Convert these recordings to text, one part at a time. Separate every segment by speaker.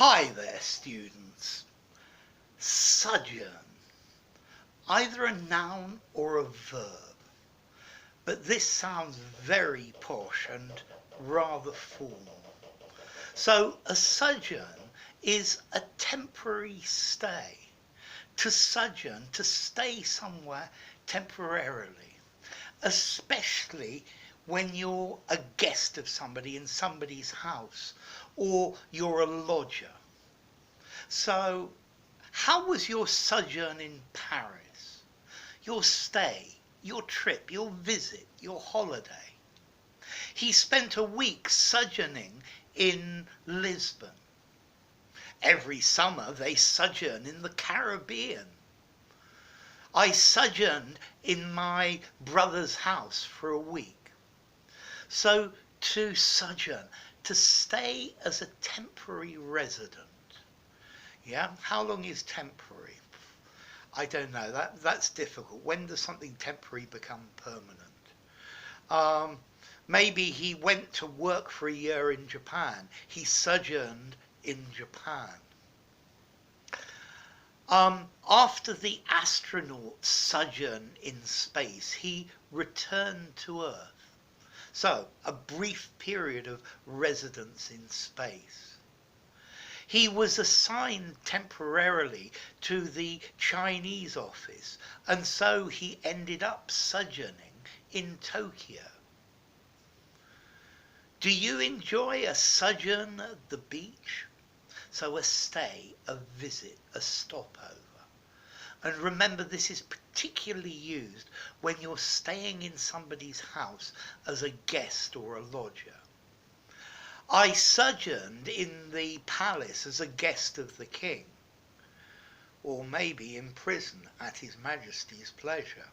Speaker 1: Hi there, students. Sojourn, either a noun or a verb, but this sounds very posh and rather formal. So a sojourn is a temporary stay. To sojourn, to stay somewhere temporarily, especially when you're a guest of somebody in somebody's house or you're a lodger. So, how was your sojourn in Paris? Your stay, your trip, your visit, your holiday? He spent a week sojourning in Lisbon. Every summer they sojourn in the Caribbean. I sojourned in my brother's house for a week. So to sojourn, to stay as a temporary resident. Yeah, how long is temporary? I don't know. That's difficult. When does something temporary become permanent? Maybe he went to work for a year in Japan. He sojourned in Japan. After the astronaut's sojourn in space, he returned to Earth. So, a brief period of residence in space. He was assigned temporarily to the Chinese office, and so he ended up sojourning in Tokyo. Do you enjoy a sojourn at the beach? So a stay, a visit, a stopover. And remember, this is particularly used when you're staying in somebody's house as a guest or a lodger. I sojourned in the palace as a guest of the king, or maybe in prison at His Majesty's pleasure.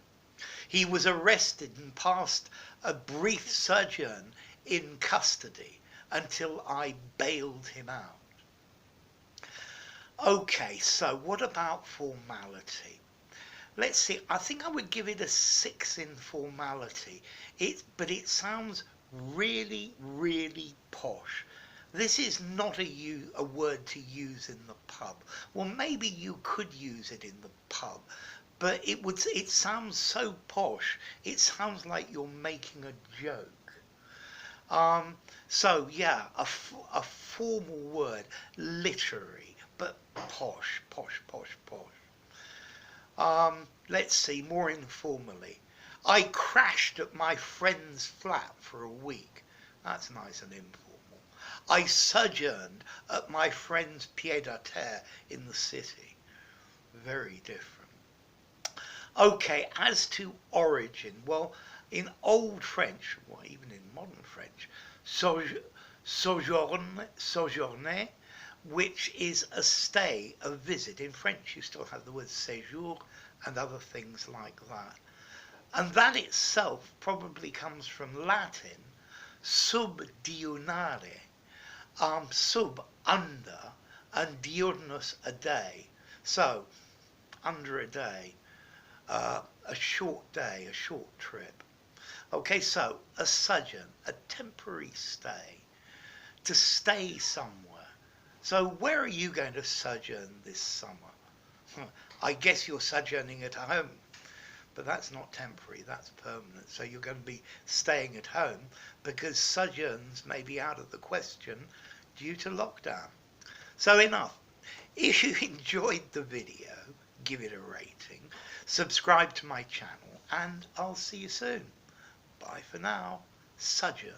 Speaker 1: He was arrested and passed a brief sojourn in custody until I bailed him out. Okay, so what about formality? Let's see, I think I would give it a 6 in formality, but it sounds really, really posh. This is not a word to use in the pub. Well, maybe you could use it in the pub, but it sounds so posh. It sounds like you're making a joke. So yeah, a formal word, literary, but posh, posh, posh, posh. Let's see, more informally. I crashed at my friend's flat for a week. That's nice and informal. I sojourned at my friend's pied-à-terre in the city. Very different. Okay, as to origin, well, in Old French, or even in modern French, sojourner, which is a stay, a visit. In French, you still have the word séjour and other things like that. And that itself probably comes from Latin, sub diurnare, sub, under, and diurnus, a day. So, under a day, a short day, a short trip. Okay, so a sojourn, a temporary stay, to stay somewhere. So where are you going to sojourn this summer? I guess you're sojourning at home. But that's not temporary, that's permanent. So you're going to be staying at home because sojourns may be out of the question due to lockdown. So enough. If you enjoyed the video, give it a rating, subscribe to my channel, and I'll see you soon. Bye for now. Sojourn.